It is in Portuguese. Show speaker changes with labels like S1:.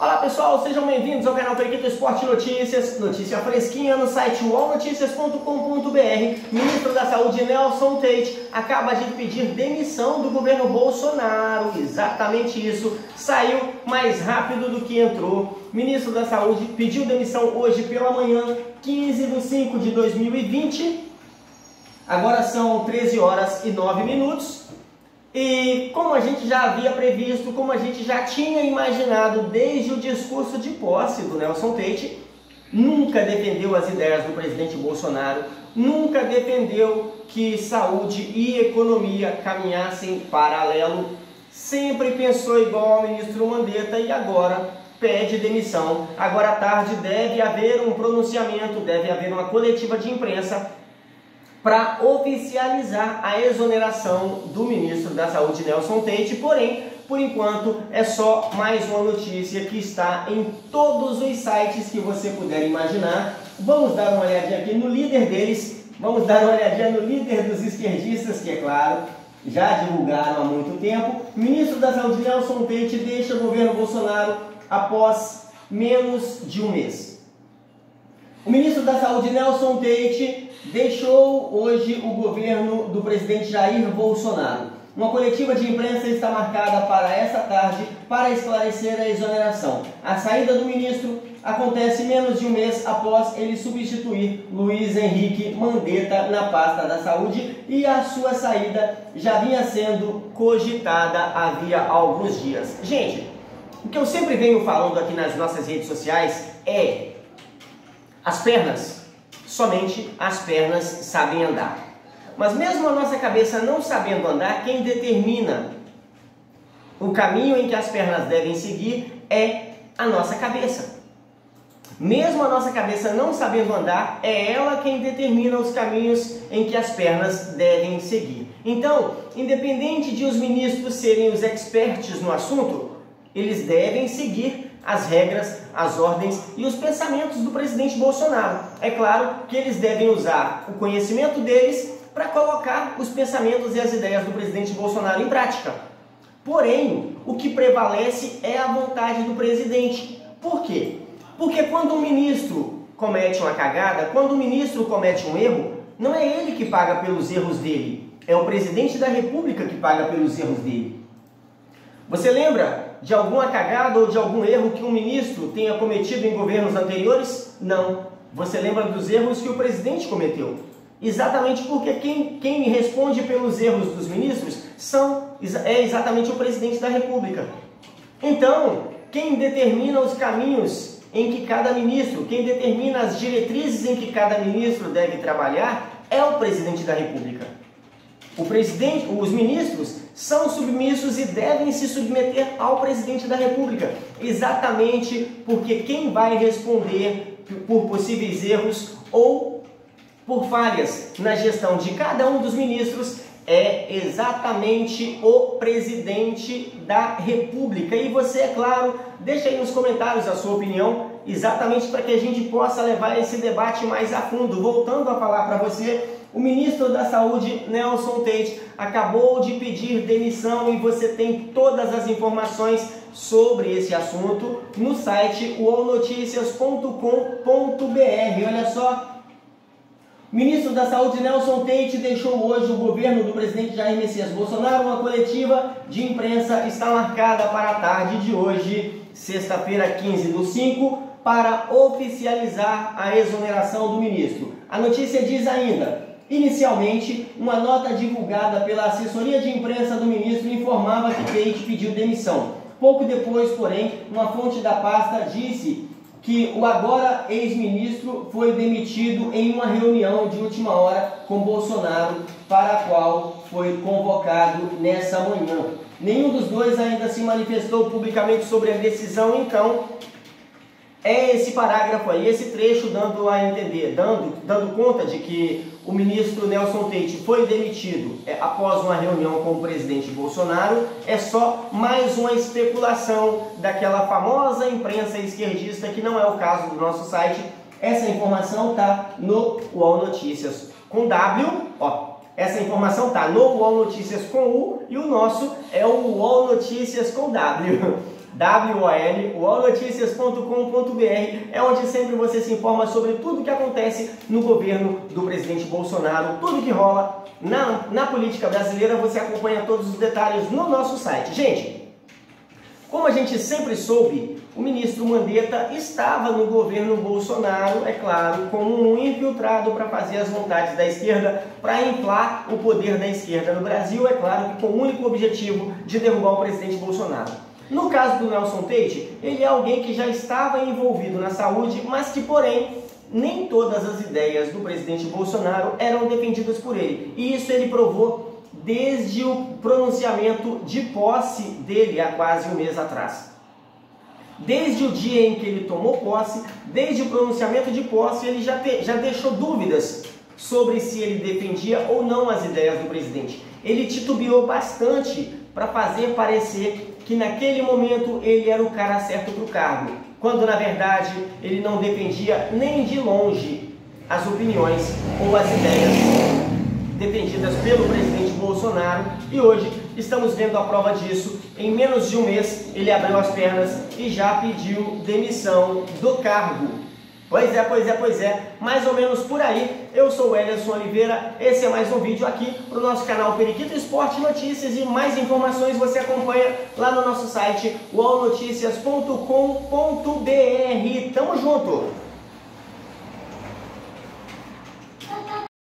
S1: Olá pessoal, sejam bem-vindos ao canal Periquito Esporte Notícias, notícia fresquinha no site uolnoticias.com.br. Ministro da Saúde Nelson Tate acaba de pedir demissão do governo Bolsonaro, exatamente isso, saiu mais rápido do que entrou. Ministro da Saúde pediu demissão hoje pela manhã, 15/5/2020, agora são 13 horas e 9 minutos. E como a gente já havia previsto, como a gente já tinha imaginado desde o discurso de posse do Nelson Tate, nunca defendeu as ideias do presidente Bolsonaro, nunca defendeu que saúde e economia caminhassem paralelo, sempre pensou igual ao ministro Mandetta e agora pede demissão. Agora à tarde deve haver um pronunciamento, deve haver uma coletiva de imprensa para oficializar a exoneração do ministro da Saúde, Nelson Tate. Porém, por enquanto, é só mais uma notícia que está em todos os sites que você puder imaginar. Vamos dar uma olhadinha aqui no líder deles, vamos dar uma olhadinha no líder dos esquerdistas, que é claro, já divulgaram há muito tempo. O ministro da Saúde, Nelson Tate, deixa o governo Bolsonaro após menos de um mês. O ministro da Saúde, Nelson Tate, deixou hoje o governo do presidente Jair Bolsonaro. Uma coletiva de imprensa está marcada para esta tarde para esclarecer a exoneração. A saída do ministro acontece menos de um mês após ele substituir Luiz Henrique Mandetta na pasta da saúde, e a sua saída já vinha sendo cogitada havia alguns dias. Gente, o que eu sempre venho falando aqui nas nossas redes sociais é: as pernas, somente as pernas sabem andar. Mas mesmo a nossa cabeça não sabendo andar, quem determina o caminho em que as pernas devem seguir é a nossa cabeça. Mesmo a nossa cabeça não sabendo andar, é ela quem determina os caminhos em que as pernas devem seguir. Então, independente de os ministros serem os experts no assunto, eles devem seguir as regras, as ordens e os pensamentos do presidente Bolsonaro. É claro que eles devem usar o conhecimento deles para colocar os pensamentos e as ideias do presidente Bolsonaro em prática. Porém, o que prevalece é a vontade do presidente. Por quê? Porque quando um ministro comete uma cagada, quando um ministro comete um erro, não é ele que paga pelos erros dele, é o presidente da República que paga pelos erros dele. Você lembra de alguma cagada ou de algum erro que um ministro tenha cometido em governos anteriores? Não. Você lembra dos erros que o presidente cometeu. Exatamente porque quem responde pelos erros dos ministros é exatamente o presidente da República. Então, quem determina os caminhos em que cada ministro, quem determina as diretrizes em que cada ministro deve trabalhar é o presidente da República. Os ministros são submissos e devem se submeter ao presidente da República, exatamente porque quem vai responder por possíveis erros ou por falhas na gestão de cada um dos ministros é exatamente o presidente da República. E você, é claro, deixa aí nos comentários a sua opinião, exatamente para que a gente possa levar esse debate mais a fundo. Voltando a falar para você, o ministro da Saúde, Nelson Tate, acabou de pedir demissão e você tem todas as informações sobre esse assunto no site uolnoticias.com.br. Olha só, o ministro da Saúde, Nelson Tate, deixou hoje o governo do presidente Jair Messias Bolsonaro. Uma coletiva de imprensa está marcada para a tarde de hoje, sexta-feira, 15/5, para oficializar a exoneração do ministro. A notícia diz ainda: inicialmente, uma nota divulgada pela assessoria de imprensa do ministro informava que Tate pediu demissão. Pouco depois, porém, uma fonte da pasta disse que o agora ex-ministro foi demitido em uma reunião de última hora com Bolsonaro, para a qual foi convocado nessa manhã. Nenhum dos dois ainda se manifestou publicamente sobre a decisão, então é esse parágrafo aí, esse trecho dando a entender, dando conta de que o ministro Nelson Tate foi demitido após uma reunião com o presidente Bolsonaro, é só mais uma especulação daquela famosa imprensa esquerdista, que não é o caso do nosso site. Essa informação está no UOL Notícias com W, ó. Essa informação está no UOL Notícias com U e o nosso é o UOL Notícias com W. uolnoticias.com.br, é onde sempre você se informa sobre tudo que acontece no governo do presidente Bolsonaro, tudo que rola na política brasileira, você acompanha todos os detalhes no nosso site. Gente, como a gente sempre soube, o ministro Mandetta estava no governo Bolsonaro, é claro, como um infiltrado para fazer as vontades da esquerda, para inflar o poder da esquerda no Brasil, é claro, com o único objetivo de derrubar o presidente Bolsonaro. No caso do Nelson Teich, ele é alguém que já estava envolvido na saúde, mas que, porém, nem todas as ideias do presidente Bolsonaro eram defendidas por ele. E isso ele provou desde o pronunciamento de posse dele há quase um mês atrás. Desde o dia em que ele tomou posse, desde o pronunciamento de posse, ele já deixou dúvidas sobre se ele defendia ou não as ideias do presidente. Ele titubeou bastante para fazer parecer que naquele momento ele era o cara certo para o cargo, quando na verdade ele não defendia nem de longe as opiniões ou as ideias defendidas pelo presidente Bolsonaro, e hoje estamos vendo a prova disso. Em menos de um mês ele abriu as pernas e já pediu demissão do cargo. Pois é, mais ou menos por aí. Eu sou o Wellerson Oliveira, esse é mais um vídeo aqui para o nosso canal Periquito Esporte Notícias, e mais informações você acompanha lá no nosso site uolnoticias.com.br. Tamo junto!